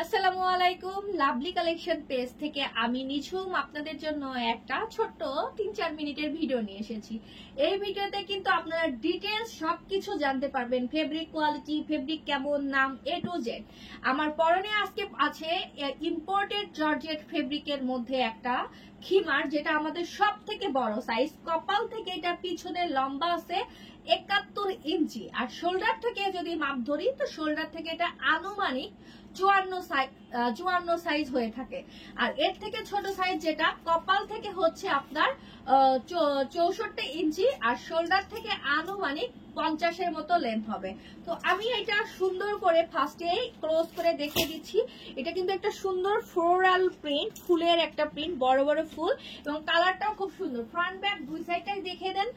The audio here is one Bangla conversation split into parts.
আসসালামু আলাইকুম, লাভলি কালেকশন পেজ থেকে আমি নিঝুম আপনাদের জন্য একটা ছোট্ট 3-4 মিনিটের ভিডিও নিয়ে এসেছি। এই ভিডিওতে কিন্তু আপনারা ডিটেইলস সবকিছু জানতে পারবেন, ফেব্রিক কোয়ালিটি, ফেব্রিক কেমন, নাম A to Z। আমার পরনে আজকে আছে ইম্পোর্টেড জর্জেট ফেব্রিকের মধ্যে একটা খিমার, যেটা আমাদের সব থেকে বড় সাইজ। কপাল থেকে এটা পিছনে লম্বা আছে 71 ইঞ্চি, আর শোল্ডার থেকে যদি মাপ ধরি তো শোল্ডার থেকে এটা আনুমানিক 54 সাইজ হয়ে থাকে। আর এর থেকে ছোট সাইজ যেটা কপাল থেকে হচ্ছে আপনার 64 ইঞ্চি, আর শোল্ডার থেকে আনুমানিক 50-এর মতো লেন্থ হবে। তো আমি এটা সুন্দর করে ফার্স্টে ক্লোজ করে দেখিয়ে দিচ্ছি। এটা কিন্তু একটা সুন্দর ফ্লোরাল প্রিন্ট, ফুলের একটা প্রিন্ট, বড় বড় ফুল, এবং কালারটাও খুব সুন্দর। ফ্রন্ট ব্যাক দুই সাইডটাই দেখিয়ে দেন।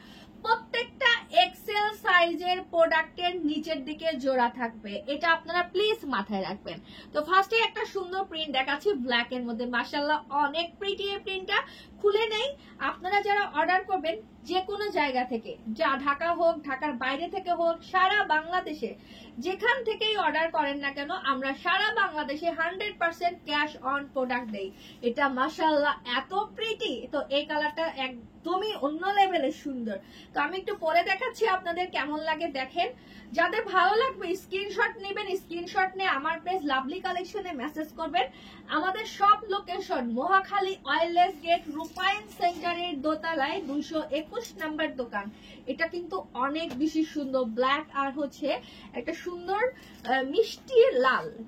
প্রত্যেকটা এক্সেল সাইজের প্রোডাক্টের নিচের দিকে জোড়া থাকবে, এটা আপনারা প্লিজ মাথায় রাখবেন। তো ফার্স্টে একটা সুন্দর প্রিন্ট দেখাচ্ছি ব্ল্যাক এর মধ্যে, মাশাআল্লাহ অনেক প্রিটি। এই প্রিন্টটা খুলে নেই। আপনারা যারা অর্ডার করবেন যে কোনো জায়গা থেকে, যা ঢাকা হোক, ঢাকার বাইরে থেকে হোক, সারা বাংলাদেশে যেখান থেকেই অর্ডার করেন না কেন, আমরা সারা বাংলাদেশে 100% ক্যাশ অন প্রোডাক্ট দেই। এটা মাশাআল্লাহ এত প্রিটি, তো এই কালারটা একদমই অন্য লেভেলের সুন্দর। তো আমি একটু পরে দেখাচ্ছি আপনাদের কেমন লাগে দেখেন। যাদের ভালো লাগবে স্ক্রিনশট নেবেন, স্ক্রিনশট নিয়ে আমার পেজ লাভলি কালেকশনে মেসেজ করবেন। আমাদের সব লোকেশন মহাখালী ওয়্যারলেস গেট রূপায়ণ সেন্টারের দোতলায় 221 নাম্বার দোকান। এটা কিন্তু অনেক বেশি সুন্দর, ব্ল্যাক আর হচ্ছে একটা সুন্দর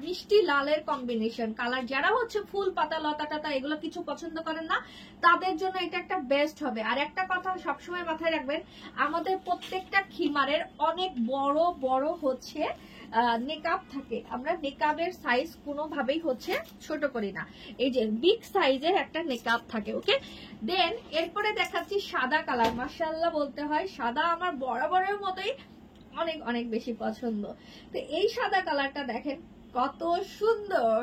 মিষ্টি লালের কম্বিনেশন কালার। যারা হচ্ছে ফুল পাতা লতা টাতা এগুলো কিছু পছন্দ করেন না, তাদের জন্য এটা একটা বেস্ট হবে। আর একটা কথা সবসময় মাথায় রাখবেন, আমাদের প্রত্যেকটা খিমারের অনেক বড় বড় হচ্ছে নেকআপ থাকে। আমরা নেকআপের সাইজ কোনোভাবেই হচ্ছে ছোট করি না, এই যে বিগ সাইজের একটা নেকআপ থাকে। ওকে, দেন এরপরে দেখাচ্ছি সাদা কালার। মাশাআল্লাহ বলতে হয়, সাদা আমার বরাবরের মতোই অনেক অনেক বেশি পছন্দ। তো এই সাদা কালারটা দেখেন কত সুন্দর,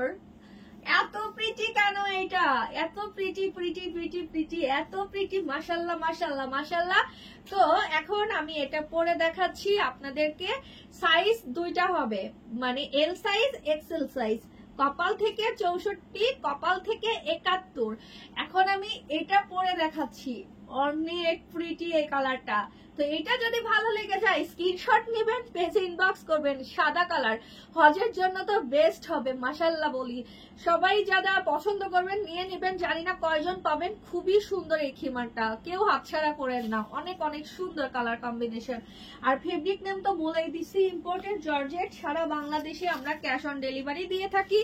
এত প্রিটি কেন এটা, এত প্রিটি প্রিটি প্রিটি প্রিটি, এত প্রিটি, মাশাআল্লাহ মাশাআল্লাহ মাশাআল্লাহ। তো এখন আমি এটা পরে দেখাচ্ছি আপনাদেরকে। সাইজ দুইটা হবে, মানে এল সাইজ, এক্সেল সাইজ। কপাল থেকে 64, কপাল থেকে 71। এখন আমি এটা পরে দেখাচ্ছি, অনেক প্রিটি এই কালারটা। তো এটা যদি ভালো লেগে যায় স্ক্রিনশট নেবেন, পেজে ইনবক্স করবেন। সাদা কালার হজের জন্য তো বেস্ট হবে, মাশাআল্লাহ বলি। সবাই যারা পছন্দ করবেন নিয়ে নেবেন, জানি না কয়জন পাবেন। খুবই সুন্দর এই খিমারটা, কেউ হাতছাড়া করেন না, অনেক অনেক সুন্দর কালার কম্বিনেশন। আর ফেব্রিক নেম তো বলেই দিছি, ইম্পোর্টেড জর্জেট। সারা বাংলাদেশে আমরা ক্যাশ অন ডেলিভারি দিয়ে থাকি,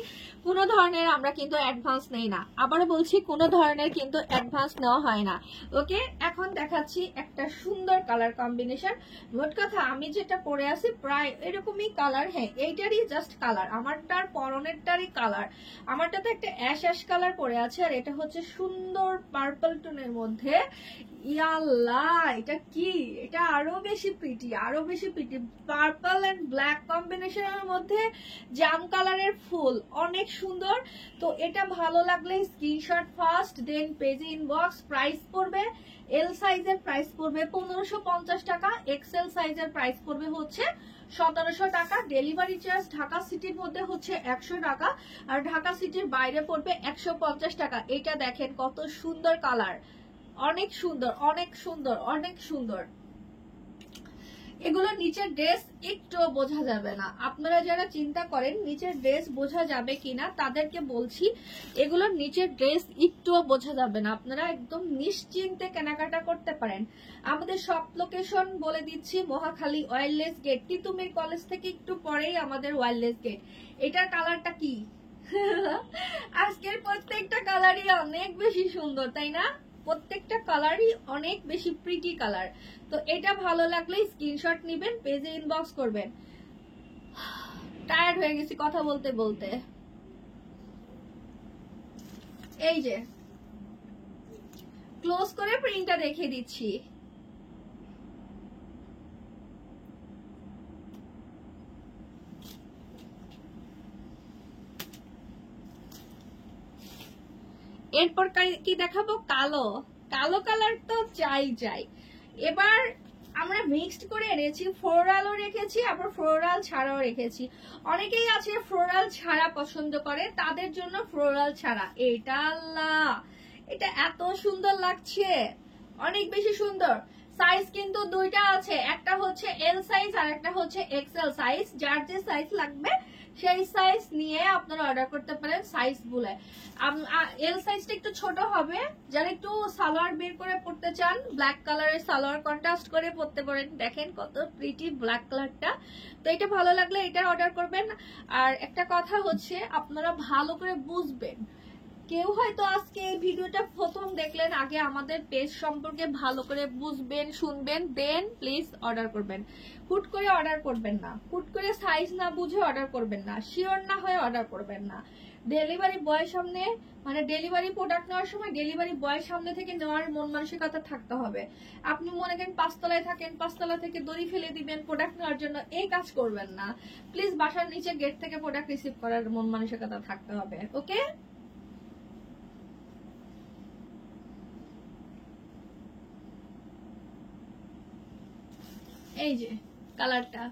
কোনো ধরনের আমরা কিন্তু অ্যাডভান্স নেই না। আবারও বলছি, কোনো ধরনের কিন্তু অ্যাডভান্স নেওয়া হয় না। ওকে, এখন দেখাচ্ছি একটা সুন্দর কালার কম্বিনেশন। মোট কথা আমি যেটা পরে আছি প্রায় এরকমই কালার। হ্যাঁ, এইটারই জাস্ট কালার, আমারটার পরনেরটারই কালার। আমারটাতে একটা অ্যাশ কালার পরে আছে, আর এটা হচ্ছে সুন্দর পার্পল টোনের মধ্যে। ইয়াল্লাহ, এটা কি, এটা আরো বেশি প্রিটি, আরো বেশি প্রিটি। পার্পল এন্ড ব্ল্যাক কম্বিনেশনের মধ্যে জাম কালারের ফুল, অনেক সুন্দর। তো এটা ভালো লাগলে স্ক্রিনশট ফার্স্ট, দেন পেজে ইনবক্স। প্রাইস পড়বে, এল সাইজের প্রাইস পড়বে 1550 টাকা, এক্সেল সাইজের প্রাইস পড়বে হচ্ছে 1700 টাকা। ডেলিভারি চার্জ ঢাকা সিটির মধ্যে হচ্ছে 100 টাকা, আর ঢাকা সিটির বাইরে পড়বে 150 টাকা। এটা দেখেন কত সুন্দর কালার, অনেক সুন্দর অনেক সুন্দর অনেক সুন্দর। এগুলো নিচের ড্রেস একটু বোঝা যাবে না। আপনারা যারা চিন্তা করেন নিচের ড্রেস বোঝা যাবে কিনা, তাদেরকে বলছি এগুলোর নিচের ড্রেস একটুও বোঝা যাবে না। আপনারা একদম নিশ্চিন্তে কেনাকাটা করতে পারেন। আমাদের সব লোকেশন বলে দিচ্ছি, Mohakhali wireless gate, Titumir college থেকে একটু পরেই আমাদের ওয়্যারলেস গেট। এটার কালারটা কি আজকের প্রত্যেকটা কালারই অনেক বেশি সুন্দর, তাই না? প্রত্যেকটা কালারই অনেক বেশি প্রিটি কালার। তো এটা ভালো লাগলে স্ক্রিনশট নেবেন, পেজে ইনবক্স করবেন। টায়ার্ড হয়ে গেছি কথা বলতে বলতে। এই যে ক্লোজ করে প্রিন্টটা দেখিয়ে দিচ্ছি। এরপর কি দেখাবো, কালো। কালো কালার তো চাই। এবার আমরা মিক্সড করে এনেছি, ফ্লোরালও রেখেছি আবার ফ্লোরাল ছাড়াও রেখেছি। অনেকেই আছে ফ্লোরাল ছাড়া পছন্দ করে, তাদের জন্য ফ্লোরাল ছাড়া। এটা আল্লাহ, এটা এত সুন্দর লাগছে, অনেক বেশি সুন্দর। সাইজ কিন্তু দুইটা আছে, একটা হচ্ছে এল সাইজ আর একটা হচ্ছে এক্সেল সাইজ। যার যে সাইজ লাগবে সেই সাইজ নিয়ে আপনারা অর্ডার করতে পারেন সাইজ বলে। এল সাইজটা একটু ছোট হবে, যারা একটু সালোয়ার বের করে পড়তে চান, ব্ল্যাক কালারের সালোয়ার কন্ট্রাস্ট করে পড়তে পারেন। দেখেন কত প্রিটি ব্ল্যাক কালারটা, তো এটা ভালো লাগলে এটা অর্ডার করবেন। আর একটা কথা হচ্ছে আপনারা ভালো করে বুঝবেন, কেউ হয়তো আজকে এই ভিডিওটা প্রথম দেখলেন, আগে আমাদের পেজ সম্পর্কে ভালো করে বুঝবেন, শুনবেন, দেন প্লিজ অর্ডার করবেন। হুট করে অর্ডার করবেন না, হুট করে সাইজ না বুঝে অর্ডার করবেন না, শিওর না হয়ে অর্ডার করবেন না। ডেলিভারি বয়ের সামনে, মানে ডেলিভারি প্রোডাক্ট নেওয়ার সময় ডেলিভারি বয়ের সামনে থেকে নেওয়ার মন মানসিকতা থাকতে হবে। আপনি মনে করেন 5 তলায় থাকেন, 5 তলা থেকে দড়ি ফেলে দিবেন প্রোডাক্ট নেওয়ার জন্য, এই কাজ করবেন না প্লিজ। বাসার নিচে গেট থেকে প্রোডাক্ট রিসিভ করার মন মানসিকতা থাকতে হবে, ওকে? এই যে কালারটা